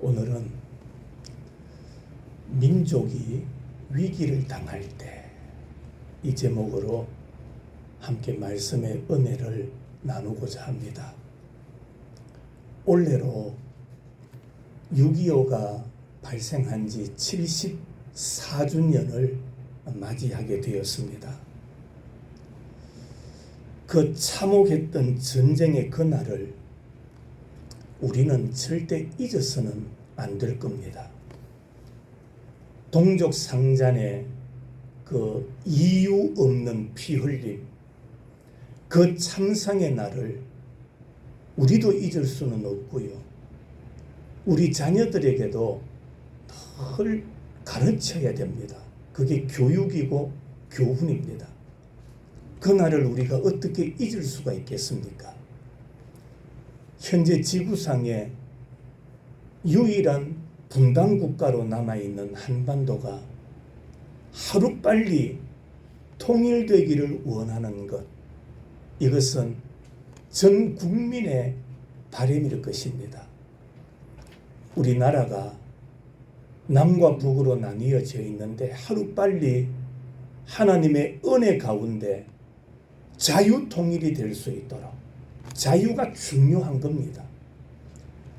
오늘은 민족이 위기를 당할 때 이 제목으로 함께 말씀의 은혜를 나누고자 합니다. 올해로 6.25가 발생한 지 74주년을 맞이하게 되었습니다. 그 참혹했던 전쟁의 그날을 우리는 절대 잊어서는 안 될 겁니다. 동족 상잔의 그 이유 없는 피 흘림, 그 참상의 날을 우리도 잊을 수는 없고요. 우리 자녀들에게도 늘 가르쳐야 됩니다. 그게 교육이고 교훈입니다. 그날을 우리가 어떻게 잊을 수가 있겠습니까? 현재 지구상에 유일한 분단국가로 남아있는 한반도가 하루빨리 통일되기를 원하는 것, 이것은 전 국민의 바람일 것입니다. 우리나라가 남과 북으로 나뉘어져 있는데 하루빨리 하나님의 은혜 가운데 자유통일이 될 수 있도록, 자유가 중요한 겁니다.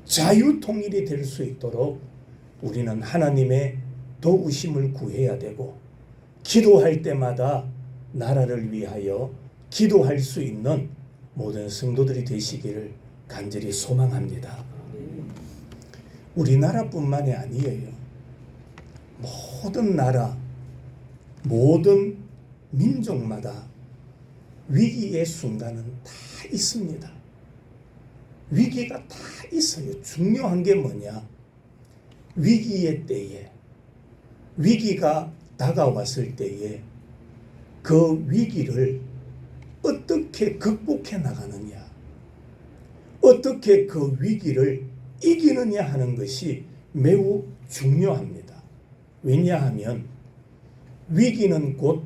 자유통일이 될 수 있도록 우리는 하나님의 도우심을 구해야 되고, 기도할 때마다 나라를 위하여 기도할 수 있는 모든 성도들이 되시기를 간절히 소망합니다. 우리나라뿐만이 아니에요. 모든 나라, 모든 민족마다 위기의 순간은 다 있습니다. 위기가 다 있어요. 중요한 게 뭐냐? 위기의 때에, 위기가 다가왔을 때에 그 위기를 어떻게 극복해 나가느냐, 어떻게 그 위기를 이기느냐 하는 것이 매우 중요합니다. 왜냐하면 위기는 곧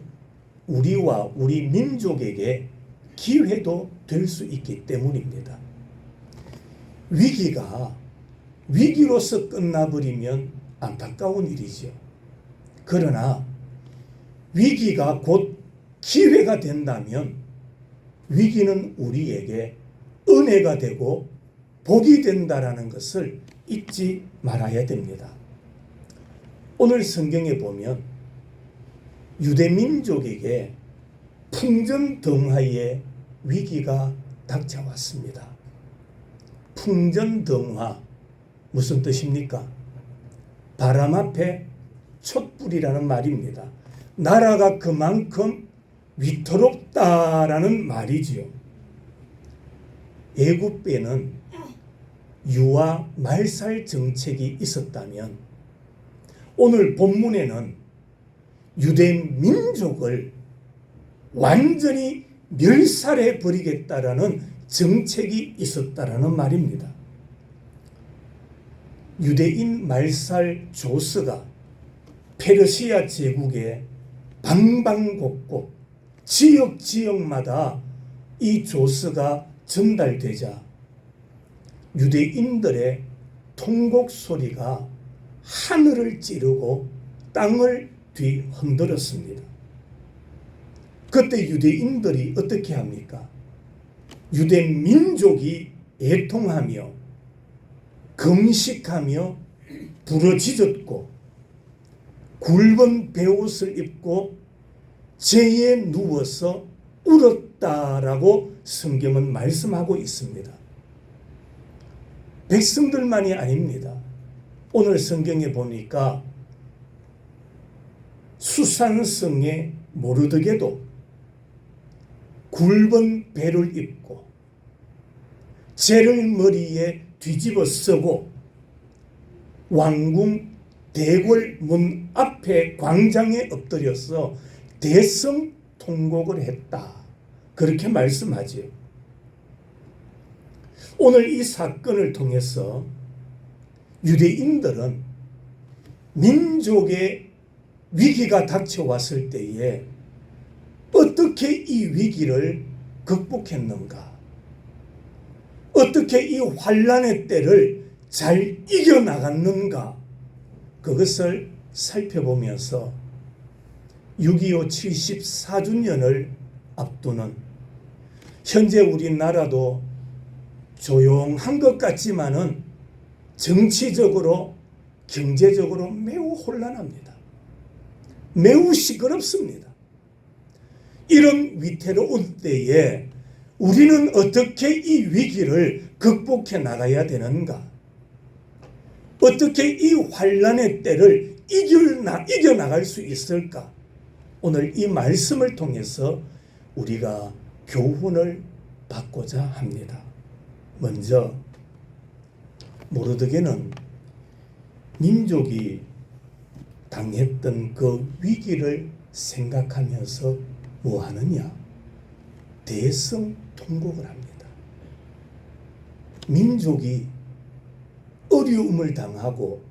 우리와 우리 민족에게 기회도 될 수 있기 때문입니다. 위기가 위기로서 끝나버리면 안타까운 일이죠. 그러나 위기가 곧 기회가 된다면 위기는 우리에게 은혜가 되고 복이 된다라는 것을 잊지 말아야 됩니다. 오늘 성경에 보면 유대민족에게 풍전등화의 위기가 닥쳐왔습니다. 풍전등화, 무슨 뜻입니까? 바람 앞에 촛불이라는 말입니다. 나라가 그만큼 위태롭다라는 말이지요. 애굽에는 유아 말살 정책이 있었다면 오늘 본문에는 유대 민족을 완전히 멸살해 버리겠다라는 정책이 있었다라는 말입니다. 유대인 말살 조서가 페르시아 제국의 방방곡곡 지역마다 이 조서가 전달되자 유대인들의 통곡 소리가 하늘을 찌르고 땅을 뒤흔들었습니다. 그때 유대인들이 어떻게 합니까? 유대 민족이 애통하며 금식하며 부르짖었고 굵은 베옷을 입고 재에 누워서 울었다라고 성경은 말씀하고 있습니다. 백성들만이 아닙니다. 오늘 성경에 보니까 수산성의 모르드게도 굵은 베를 입고 재를 머리에 뒤집어 쓰고 왕궁 대궐 문 앞에 광장에 엎드려서 대성 통곡을 했다, 그렇게 말씀하지요. 오늘 이 사건을 통해서 유대인들은 민족의 위기가 닥쳐왔을 때에 어떻게 이 위기를 극복했는가, 어떻게 이 환난의 때를 잘 이겨나갔는가, 그것을 살펴보면서 6.25 74주년을 앞두는 현재 우리나라도 조용한 것 같지만은 정치적으로 경제적으로 매우 혼란합니다. 매우 시끄럽습니다. 이런 위태로운 때에 우리는 어떻게 이 위기를 극복해 나가야 되는가? 어떻게 이 환란의 때를 이겨나갈 수 있을까? 오늘 이 말씀을 통해서 우리가 교훈을 받고자 합니다. 먼저 모르드게는 민족이 당했던 그 위기를 생각하면서 뭐 하느냐? 대성통곡을 합니다. 민족이 어려움을 당하고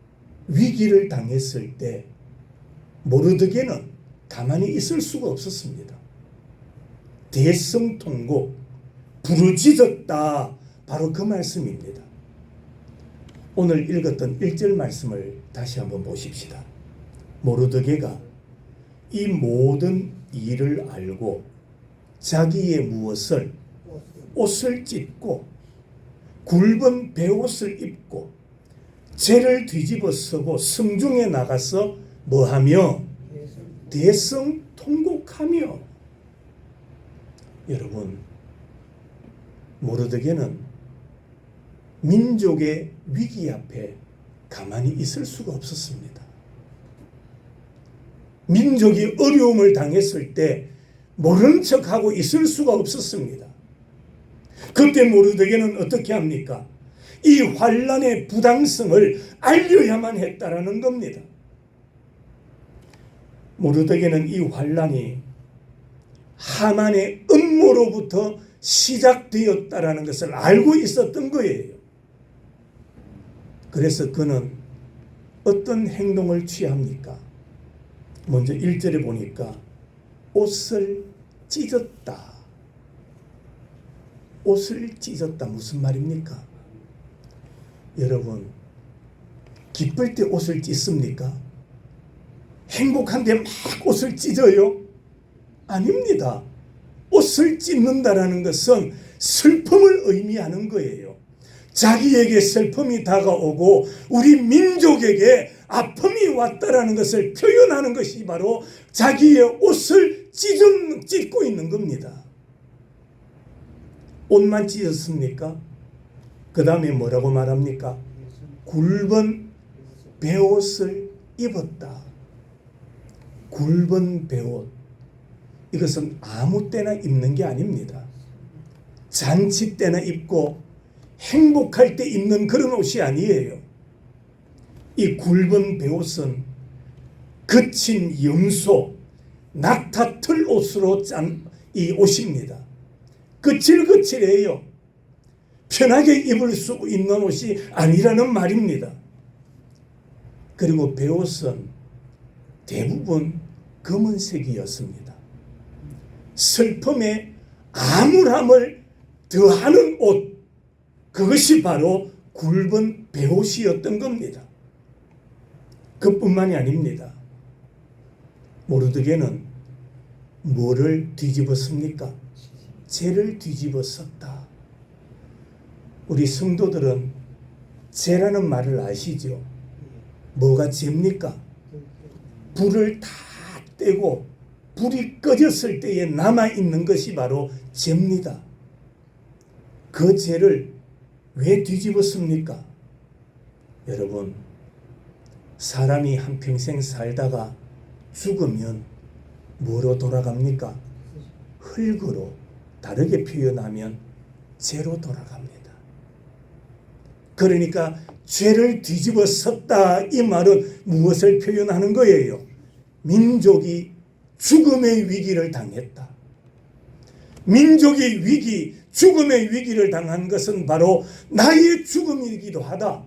위기를 당했을 때 모르드게는 가만히 있을 수가 없었습니다. 대성통곡, 부르짖었다, 바로 그 말씀입니다. 오늘 읽었던 1절 말씀을 다시 한번 보십시다. 모르드게가 이 모든 일을 알고 자기의 무엇을 옷을 찢고 굵은 베옷을 입고 재를 뒤집어 쓰고 성중에 나가서 뭐하며 대성통곡하며. 여러분, 모르드게는 민족의 위기 앞에 가만히 있을 수가 없었습니다. 민족이 어려움을 당했을 때 모른 척하고 있을 수가 없었습니다. 그때 모르드게는 어떻게 합니까? 이 환란의 부당성을 알려야만 했다라는 겁니다. 모르드게는 이 환란이 하만의 음모로부터 시작되었다라는 것을 알고 있었던 거예요. 그래서 그는 어떤 행동을 취합니까? 먼저 1절에 보니까 옷을 찢었다. 옷을 찢었다. 무슨 말입니까? 여러분, 기쁠 때 옷을 찢습니까? 행복한데 막 옷을 찢어요? 아닙니다. 옷을 찢는다라는 것은 슬픔을 의미하는 거예요. 자기에게 슬픔이 다가오고 우리 민족에게 아픔이 왔다라는 것을 표현하는 것이 바로 자기의 옷을 찢고 있는 겁니다. 옷만 찢었습니까? 그 다음에 뭐라고 말합니까? 굵은 베옷을 입었다. 굵은 베옷. 이것은 아무 때나 입는 게 아닙니다. 잔치 때나 입고 행복할 때 입는 그런 옷이 아니에요. 이 굵은 베옷은 거친 염소, 낙타 털 옷으로 짠 이 옷입니다. 거칠거칠해요. 편하게 입을 수 있는 옷이 아니라는 말입니다. 그리고 베옷은 대부분 검은색이었습니다. 슬픔에 암울함을 더하는 옷, 그것이 바로 굵은 베옷이었던 겁니다. 그뿐만이 아닙니다. 모르드게는 뭐를 뒤집었습니까? 재를 뒤집어 썼다. 우리 성도들은 재라는 말을 아시죠? 뭐가 재입니까? 불을 다 떼고 불이 꺼졌을 때에 남아있는 것이 바로 재입니다. 그 재를 왜 뒤집었습니까? 여러분, 사람이 한평생 살다가 죽으면 뭐로 돌아갑니까? 흙으로, 다르게 표현하면 죄로 돌아갑니다. 그러니까 죄를 뒤집어 썼다, 이 말은 무엇을 표현하는 거예요? 민족이 죽음의 위기를 당했다. 민족의 위기, 죽음의 위기를 당한 것은 바로 나의 죽음이기도 하다.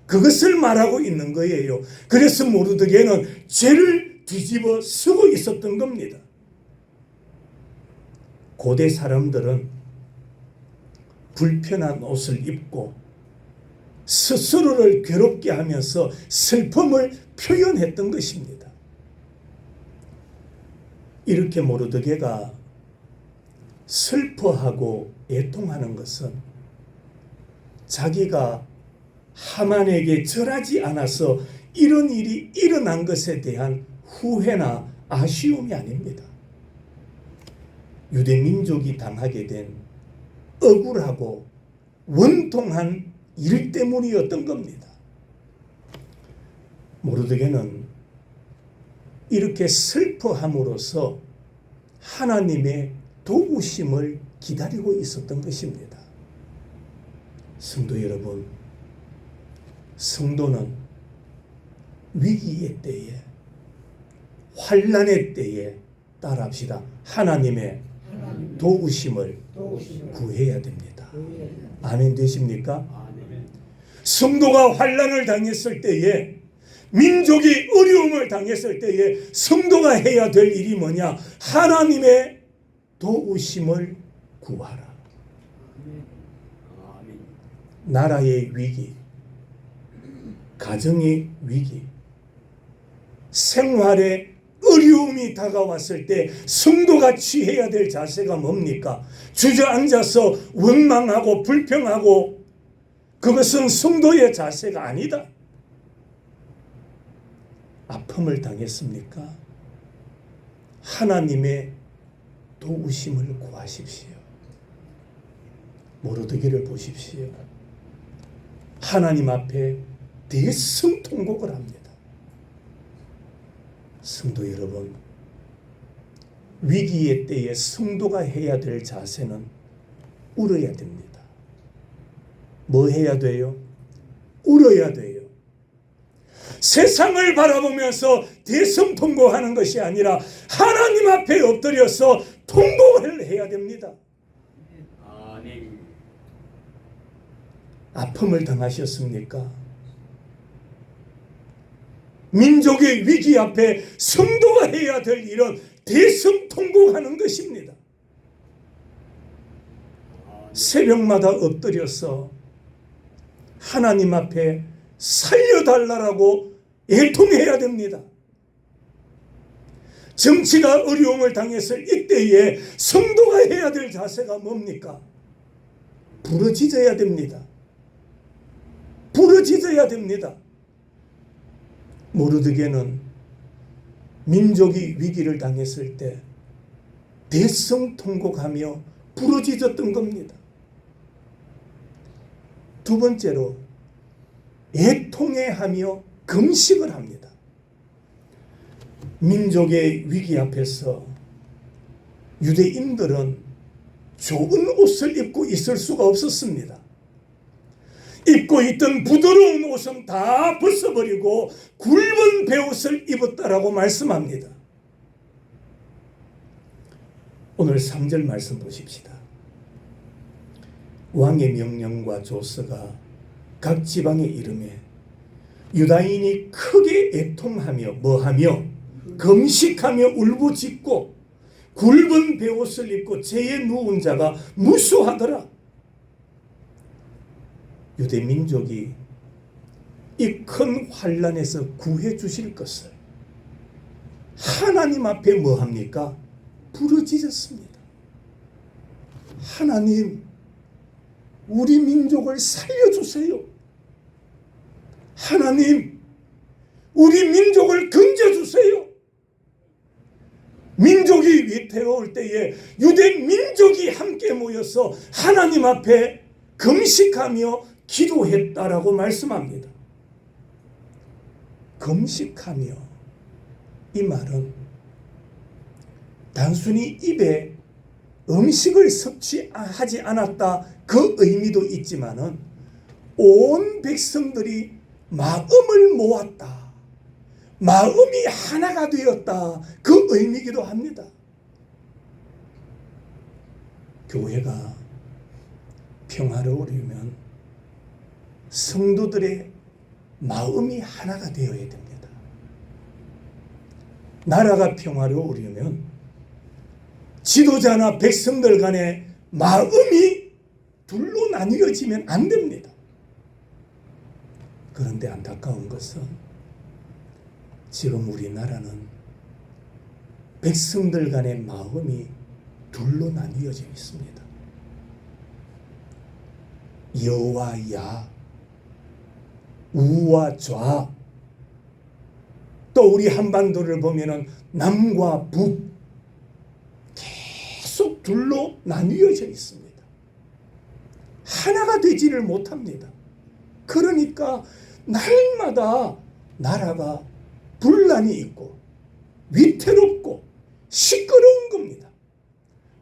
그것을 말하고 있는 거예요. 그래서 모르드게는 죄를 뒤집어 쓰고 있었던 겁니다. 고대 사람들은 불편한 옷을 입고 스스로를 괴롭게 하면서 슬픔을 표현했던 것입니다. 이렇게 모르드게가 슬퍼하고 애통하는 것은 자기가 하만에게 절하지 않아서 이런 일이 일어난 것에 대한 후회나 아쉬움이 아닙니다. 유대 민족이 당하게 된 억울하고 원통한 일 때문이었던 겁니다. 모르드게는 이렇게 슬퍼함으로써 하나님의 도우심을 기다리고 있었던 것입니다. 성도 여러분, 성도는 위기의 때에, 환난의 때에 따라합시다. 하나님의 도우심을 구해야 됩니다. 아멘 되십니까? 성도가 환난을 당했을 때에, 민족이 어려움을 당했을 때에 성도가 해야 될 일이 뭐냐? 하나님의 도우심을 구하라. 나라의 위기, 가정의 위기, 생활의 어려움이 다가왔을 때 성도가 취해야 될 자세가 뭡니까? 주저앉아서 원망하고 불평하고, 그것은 성도의 자세가 아니다. 아픔을 당했습니까? 하나님의 도우심을 구하십시오. 모르드게를 보십시오. 하나님 앞에 대성통곡을 합니다. 성도 여러분, 위기의 때에 성도가 해야 될 자세는 울어야 됩니다. 뭐 해야 돼요? 울어야 돼요. 세상을 바라보면서 대성통곡하는 것이 아니라 하나님 앞에 엎드려서 통곡을 해야 됩니다. 아픔을 당하셨습니까? 민족의 위기 앞에 성도가 해야 될 일은 대성통곡하는 것입니다. 새벽마다 엎드려서 하나님 앞에 살려달라고 애통해야 됩니다. 정치가 어려움을 당했을 이때에 성도가 해야 될 자세가 뭡니까? 부르짖어야 됩니다. 부르짖어야 됩니다. 모르드게는 민족이 위기를 당했을 때 대성통곡하며 부르짖었던 겁니다. 두 번째로 애통해하며 금식을 합니다. 민족의 위기 앞에서 유대인들은 좋은 옷을 입고 있을 수가 없었습니다. 입고 있던 부드러운 옷은 다 벗어버리고 굵은 베옷을 입었다라고 말씀합니다. 오늘 3절 말씀 보십시다. 왕의 명령과 조서가 각 지방에 이르매 유다인이 크게 애통하며 뭐하며 금식하며 울부짖고 굵은 베옷을 입고 재에 누운 자가 무수하더라. 유대 민족이 이 큰 환난에서 구해 주실 것을 하나님 앞에 뭐합니까? 부르짖었습니다. 하나님, 우리 민족을 살려주세요. 하나님, 우리 민족을 건져주세요. 민족이 위태로울 때에 유대 민족이 함께 모여서 하나님 앞에 금식하며 기도했다라고 말씀합니다. 금식하며, 이 말은 단순히 입에 음식을 섭취하지 않았다 그 의미도 있지만은 온 백성들이 마음을 모았다, 마음이 하나가 되었다, 그 의미이기도 합니다. 교회가 평화로우려면 성도들의 마음이 하나가 되어야 됩니다. 나라가 평화로우려면 지도자나 백성들 간의 마음이 둘로 나뉘어지면 안 됩니다. 그런데 안타까운 것은 지금 우리나라는 백성들 간의 마음이 둘로 나뉘어져 있습니다. 여와 야, 우와 좌, 또 우리 한반도를 보면은 남과 북, 계속 둘로 나뉘어져 있습니다. 하나가 되지를 못합니다. 그러니까 날마다 나라가 분란이 있고 위태롭고 시끄러운 겁니다.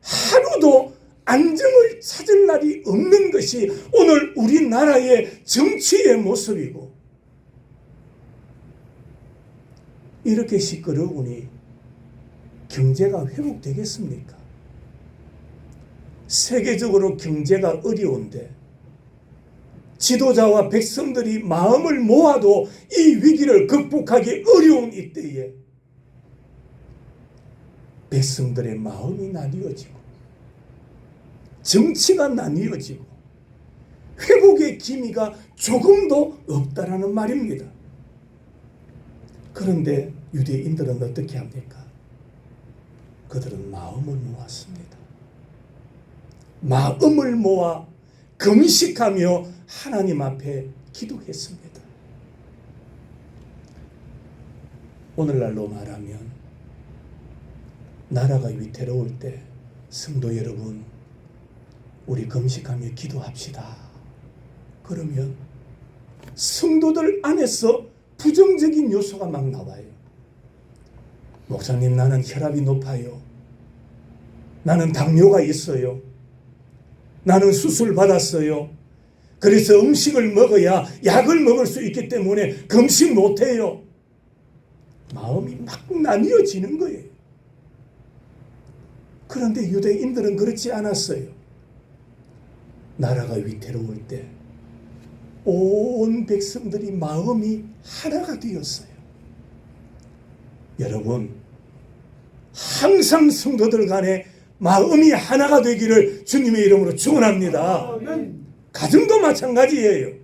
하루도 안정을 찾을 날이 없는 것이 오늘 우리나라의 정치의 모습이고, 이렇게 시끄러우니 경제가 회복되겠습니까? 세계적으로 경제가 어려운데 지도자와 백성들이 마음을 모아도 이 위기를 극복하기 어려운 이때에 백성들의 마음이 나뉘어지고 정치가 나뉘어지고 회복의 기미가 조금도 없다라는 말입니다. 그런데 유대인들은 어떻게 합니까? 그들은 마음을 모았습니다. 마음을 모아 금식하며 하나님 앞에 기도했습니다. 오늘날로 말하면 나라가 위태로울 때 성도 여러분, 우리 금식하며 기도합시다. 그러면 성도들 안에서 부정적인 요소가 막 나와요. 목사님, 나는 혈압이 높아요. 나는 당뇨가 있어요. 나는 수술 받았어요. 그래서 음식을 먹어야 약을 먹을 수 있기 때문에 금식 못해요. 마음이 막 나뉘어지는 거예요. 그런데 유대인들은 그렇지 않았어요. 나라가 위태로울 때 온 백성들이 마음이 하나가 되었어요. 여러분, 항상 성도들 간에 마음이 하나가 되기를 주님의 이름으로 축원합니다. 가정도 마찬가지예요.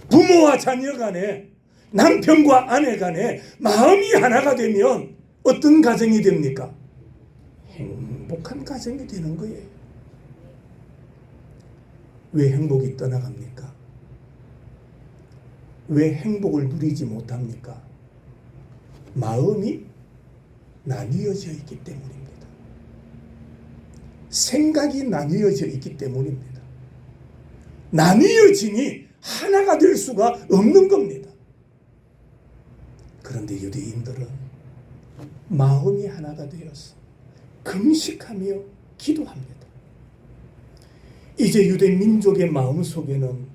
부모와 자녀 간에, 남편과 아내 간에 마음이 하나가 되면 어떤 가정이 됩니까? 행복한 가정이 되는 거예요. 왜 행복이 떠나갑니까? 왜 행복을 누리지 못합니까? 마음이 나뉘어져 있기 때문입니다. 생각이 나뉘어져 있기 때문입니다. 나뉘어지니 하나가 될 수가 없는 겁니다. 그런데 유대인들은 마음이 하나가 되어서 금식하며 기도합니다. 이제 유대 민족의 마음 속에는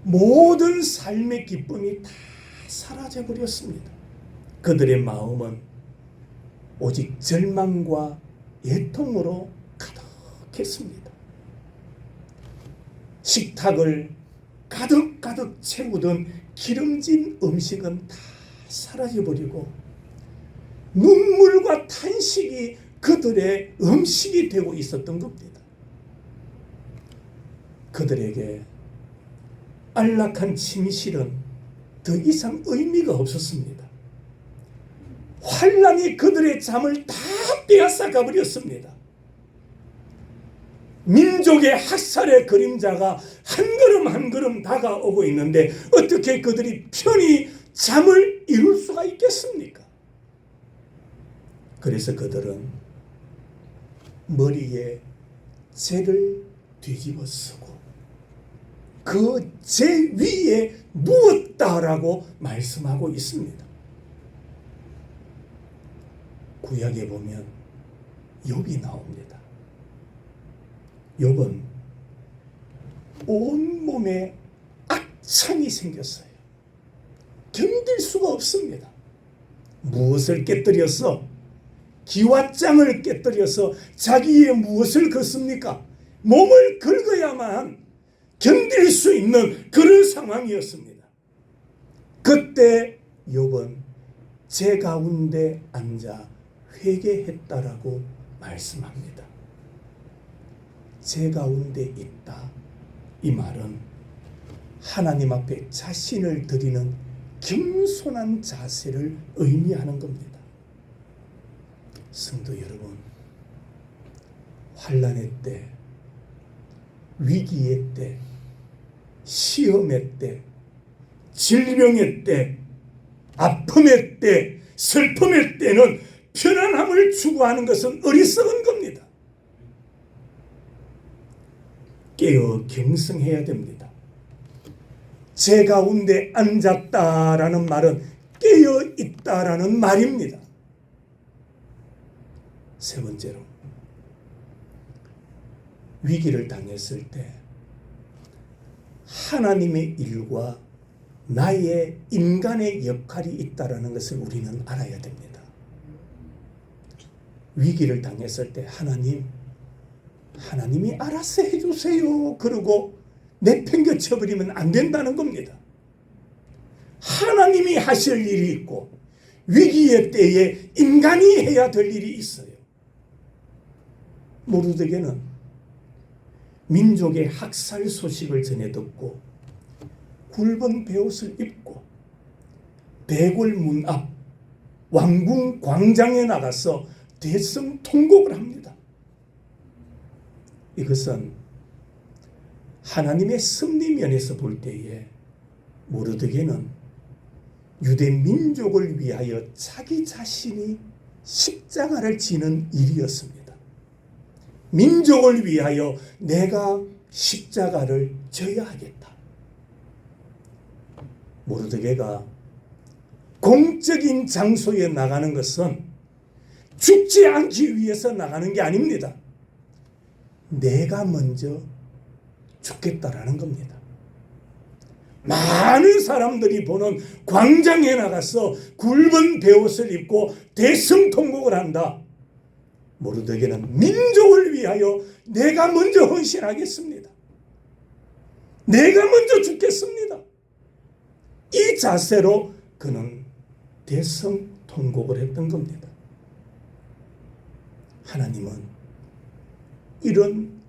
모든 삶의 기쁨이 다 사라져 버렸습니다. 그들의 마음은 오직 절망과 애통으로 가득했습니다. 식탁을 가득가득 채우던 기름진 음식은 다 사라져버리고 눈물과 탄식이 그들의 음식이 되고 있었던 겁니다. 그들에게 안락한 침실은 더 이상 의미가 없었습니다. 환란이 그들의 잠을 다 빼앗아가 버렸습니다. 민족의 학살의 그림자가 한 걸음 한 걸음 다가오고 있는데 어떻게 그들이 편히 잠을 이룰 수가 있겠습니까? 그래서 그들은 머리에 재를 뒤집어 쓰고 그 재 위에 누웠다라고 말씀하고 있습니다. 구약에 보면 욥이 나옵니다. 욥은 온몸에 악창이 생겼어요. 견딜 수가 없습니다. 무엇을 깨뜨려서, 기왓장을 깨뜨려서 자기의 무엇을 걷습니까? 몸을 긁어야만 견딜 수 있는 그런 상황이었습니다. 그때 욥은 재 가운데 앉아 회개했다라고 말씀합니다. 재 가운데 있다. 이 말은 하나님 앞에 자신을 드리는 겸손한 자세를 의미하는 겁니다. 성도 여러분, 환난의 때, 위기의 때, 시험의 때, 질병의 때, 아픔의 때, 슬픔의 때는 편안함을 추구하는 것은 어리석은 겁니다. 깨어 경성해야 됩니다. 제 가운데 앉았다라는 말은 깨어 있다라는 말입니다. 세 번째로, 위기를 당했을 때 하나님의 일과 나의 인간의 역할이 있다라는 것을 우리는 알아야 됩니다. 위기를 당했을 때 하나님이 알아서 해주세요 그러고 내팽겨쳐버리면 안 된다는 겁니다. 하나님이 하실 일이 있고 위기의 때에 인간이 해야 될 일이 있어요. 모르드게는 민족의 학살 소식을 전해 듣고 굵은 베옷을 입고 대궐문 앞 왕궁 광장에 나가서 대성통곡을 합니다. 이것은 하나님의 섭리면에서 볼 때에 모르드게는 유대 민족을 위하여 자기 자신이 십자가를 지는 일이었습니다. 민족을 위하여 내가 십자가를 져야 하겠다. 모르드게가 공적인 장소에 나가는 것은 죽지 않기 위해서 나가는 게 아닙니다. 내가 먼저 죽겠다라는 겁니다. 많은 사람들이 보는 광장에 나가서 굵은 베옷을 입고 대성통곡을 한다. 모르드게는 민족을 위하여 내가 먼저 헌신하겠습니다. 내가 먼저 죽겠습니다. 이 자세로 그는 대성통곡을 했던 겁니다. 하나님은 이런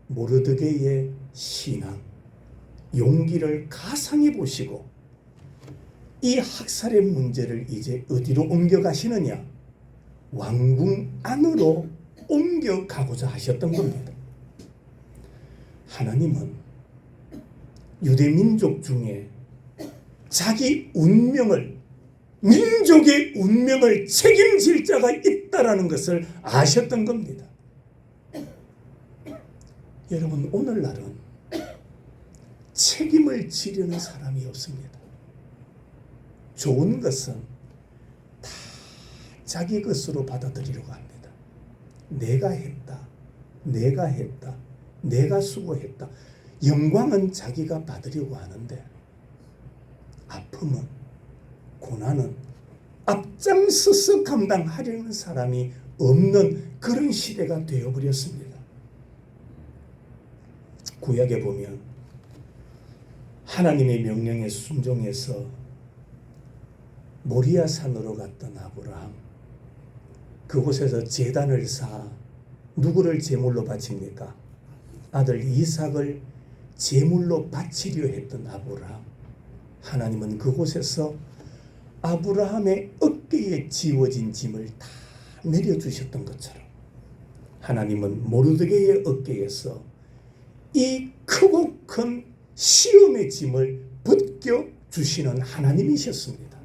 모르드게의 신앙, 용기를 가상해 보시고 이 학살의 문제를 이제 어디로 옮겨가시느냐? 왕궁 안으로 옮겨가고자 하셨던 겁니다. 하나님은 유대 민족 중에 자기 운명을, 민족의 운명을 책임질 자가 있다라는 것을 아셨던 겁니다. 여러분, 오늘날은 책임을 지려는 사람이 없습니다. 좋은 것은 다 자기 것으로 받아들이려고 합니다. 내가 했다, 내가 했다, 내가 수고했다. 영광은 자기가 받으려고 하는데 아픔은, 고난은 앞장서서 감당하려는 사람이 없는 그런 시대가 되어버렸습니다. 구약에 보면 하나님의 명령에 순종해서 모리아 산으로 갔던 아브라함, 그곳에서 제단을 쌓아 누구를 제물로 바칩니까? 아들 이삭을 제물로 바치려 했던 아브라함, 하나님은 그곳에서 아브라함의 어깨에 지워진 짐을 다 내려주셨던 것처럼 하나님은 모르드게의 어깨에서 이 크고 큰 시험의 짐을 벗겨주시는 하나님이셨습니다.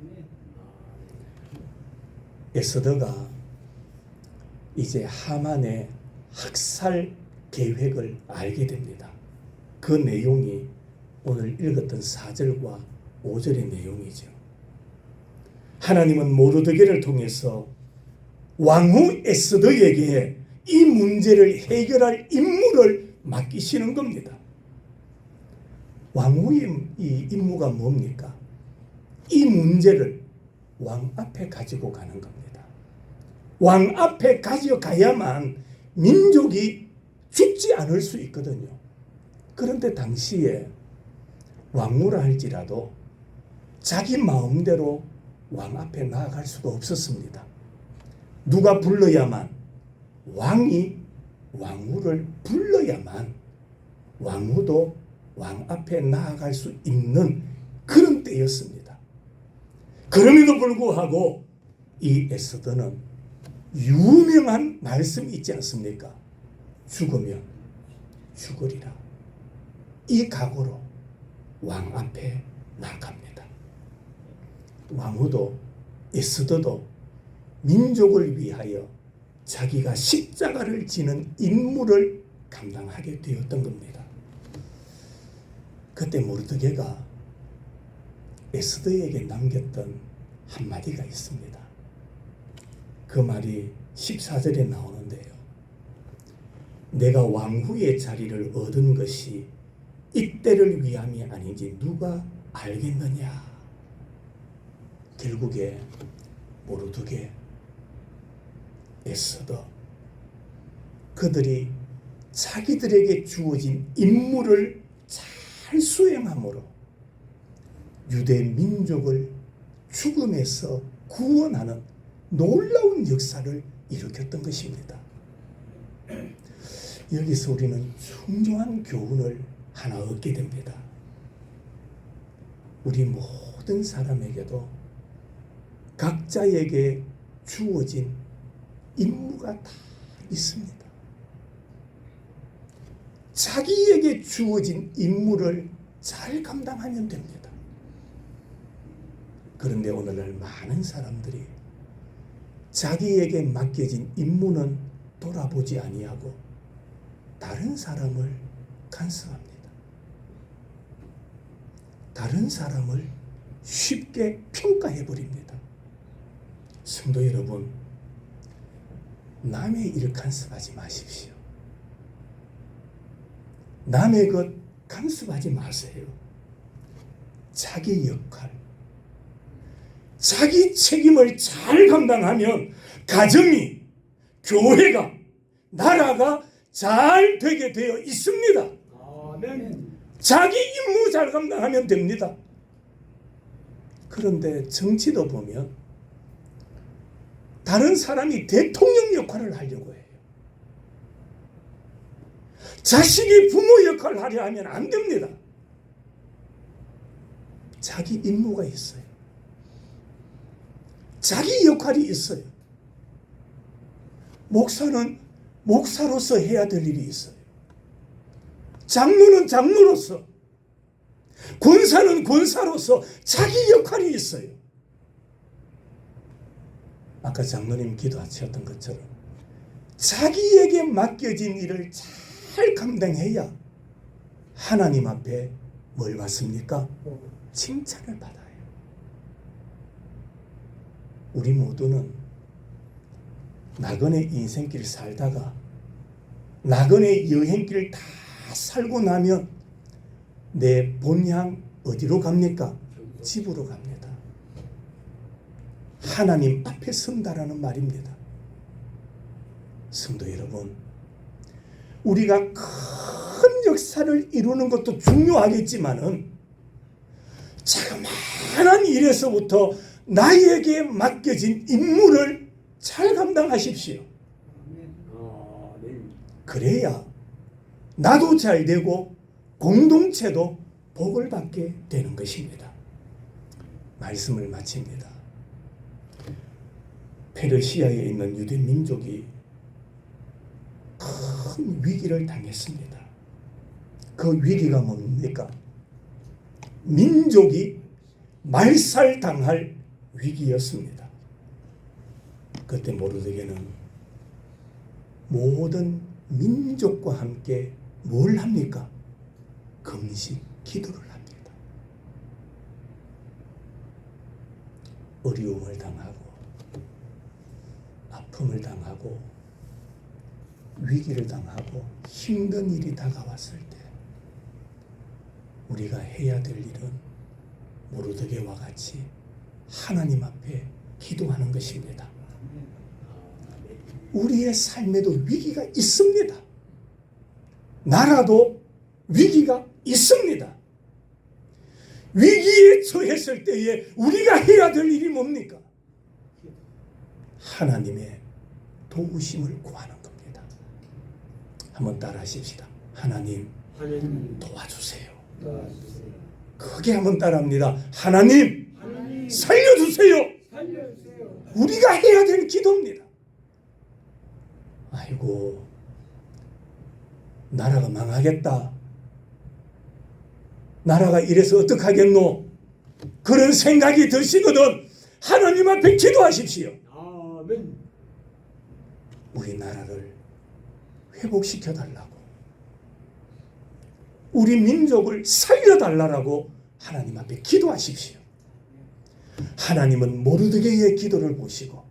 에스더가 이제 하만의 학살 계획을 알게 됩니다. 그 내용이 오늘 읽었던 4절과 5절의 내용이죠. 하나님은 모르드게를 통해서 왕후 에스더에게 이 문제를 해결할 임무를 맡기시는 겁니다. 왕후의 이 임무가 뭡니까? 이 문제를 왕 앞에 가지고 가는 겁니다. 왕 앞에 가져가야만 민족이 죽지 않을 수 있거든요. 그런데 당시에 왕후라 할지라도 자기 마음대로 왕 앞에 나아갈 수가 없었습니다. 누가 불러야만, 왕이 왕후를 불러야만 왕후도 왕 앞에 나아갈 수 있는 그런 때였습니다. 그럼에도 불구하고 이 에스더는 유명한 말씀이 있지 않습니까? 죽으면 죽으리라. 이 각오로 왕 앞에 나갑니다. 왕후도 에스더도 민족을 위하여 자기가 십자가를 지는 임무를 감당하게 되었던 겁니다. 그때 모르드게가 에스더에게 남겼던 한마디가 있습니다. 그 말이 14절에 나오는데요. 내가 왕후의 자리를 얻은 것이 이때를 위함이 아닌지 누가 알겠느냐. 결국에 모르드게, 에스더, 그들이 자기들에게 주어진 임무를 잘 수행함으로 유대 민족을 죽음에서 구원하는 놀라운 역사를 일으켰던 것입니다. 여기서 우리는 중요한 교훈을 하나 얻게 됩니다. 우리 모든 사람에게도 각자에게 주어진 임무가 다 있습니다. 자기에게 주어진 임무를 잘 감당하면 됩니다. 그런데 오늘날 많은 사람들이 자기에게 맡겨진 임무는 돌아보지 아니하고 다른 사람을 간섭합니다. 다른 사람을 쉽게 평가해버립니다. 성도 여러분, 남의 일 간섭하지 마십시오. 남의 것 간섭하지 마세요. 자기 역할, 자기 책임을 잘 감당하면 가정이, 교회가, 나라가 잘 되게 되어 있습니다. 아멘. 자기 임무 잘 감당하면 됩니다. 그런데 정치도 보면 다른 사람이 대통령 역할을 하려고 해요. 자식이 부모 역할을 하려 하면 안 됩니다. 자기 임무가 있어요. 자기 역할이 있어요. 목사는 목사로서 해야 될 일이 있어요. 장로는 장로로서, 권사는 권사로서 자기 역할이 있어요. 아까 장로님 기도하셨던 것처럼 자기에게 맡겨진 일을 잘 감당해야 하나님 앞에 뭘 받습니까? 칭찬을 받아요. 우리 모두는 나그네 인생길 살다가 나그네 여행길 다 살고 나면 내 본향 어디로 갑니까? 집으로 갑니다. 하나님 앞에 선다라는 말입니다. 성도 여러분, 우리가 큰 역사를 이루는 것도 중요하겠지만은 자그마한 일에서부터 나에게 맡겨진 임무를 잘 감당하십시오. 그래야 나도 잘 되고 공동체도 복을 받게 되는 것입니다. 말씀을 마칩니다. 페르시아에 있는 유대 민족이 큰 위기를 당했습니다. 그 위기가 뭡니까? 민족이 말살당할 위기였습니다. 그때 모르드게는 모든 민족과 함께 뭘 합니까? 금식, 기도를 합니다. 어려움을 당하고 아픔을 당하고 위기를 당하고 힘든 일이 다가왔을 때 우리가 해야 될 일은 모르드게와 같이 하나님 앞에 기도하는 것입니다. 우리의 삶에도 위기가 있습니다. 나라도 위기가 있습니다. 위기에 처했을 때에 우리가 해야 될 일이 뭡니까? 하나님의 도우심을 구하는 겁니다. 한번 따라 하십시다. 하나님 도와주세요. 도와주세요. 크게 한번 따라합니다. 하나님, 하나님 살려주세요. 살려주세요. 우리가 해야 될 기도입니다. 아이고, 나라가 망하겠다. 나라가 이래서 어떡하겠노? 그런 생각이 드시거든 하나님 앞에 기도하십시오. 아멘. 우리 나라를 회복시켜 달라고, 우리 민족을 살려달라고 하나님 앞에 기도하십시오. 하나님은 모르드게의 기도를 보시고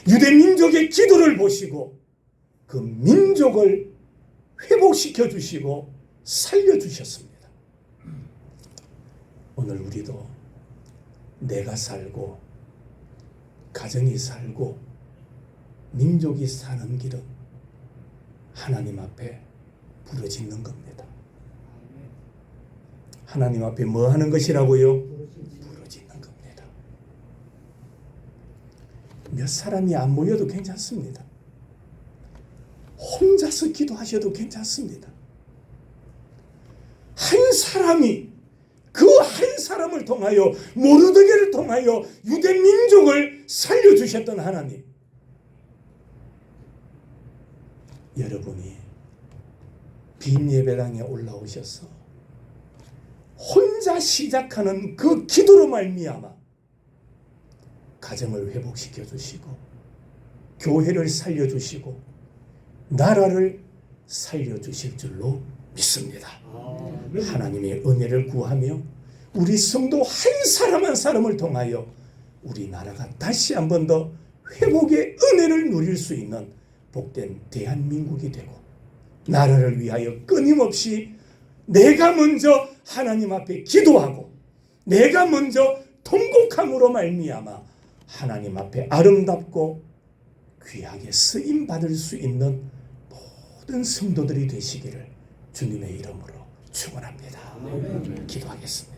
유대 민족의 기도를 보시고 그 민족을 회복시켜 주시고 살려주셨습니다. 오늘 우리도 내가 살고 가정이 살고 민족이 사는 길은 하나님 앞에 부르짖는 겁니다. 하나님 앞에 뭐 하는 것이라고요? 부르짖는 겁니다. 몇 사람이 안 모여도 괜찮습니다. 혼자서 기도하셔도 괜찮습니다. 한 사람이 그 한 사람을 통하여 모르드게를 통하여 유대 민족을 살려주셨던 하나님, 여러분이 빈 예배당에 올라오셔서 혼자 시작하는 그 기도로 말미암아 가정을 회복시켜 주시고 교회를 살려주시고 나라를 살려주실 줄로 믿습니다. 하나님의 은혜를 구하며 우리 성도 한 사람 한 사람을 통하여 우리 나라가 다시 한 번 더 회복의 은혜를 누릴 수 있는 복된 대한민국이 되고 나라를 위하여 끊임없이 내가 먼저 하나님 앞에 기도하고 내가 먼저 통곡함으로 말미암아 하나님 앞에 아름답고 귀하게 쓰임 받을 수 있는 모든 성도들이 되시기를 주님의 이름으로 축원합니다. 기도하겠습니다.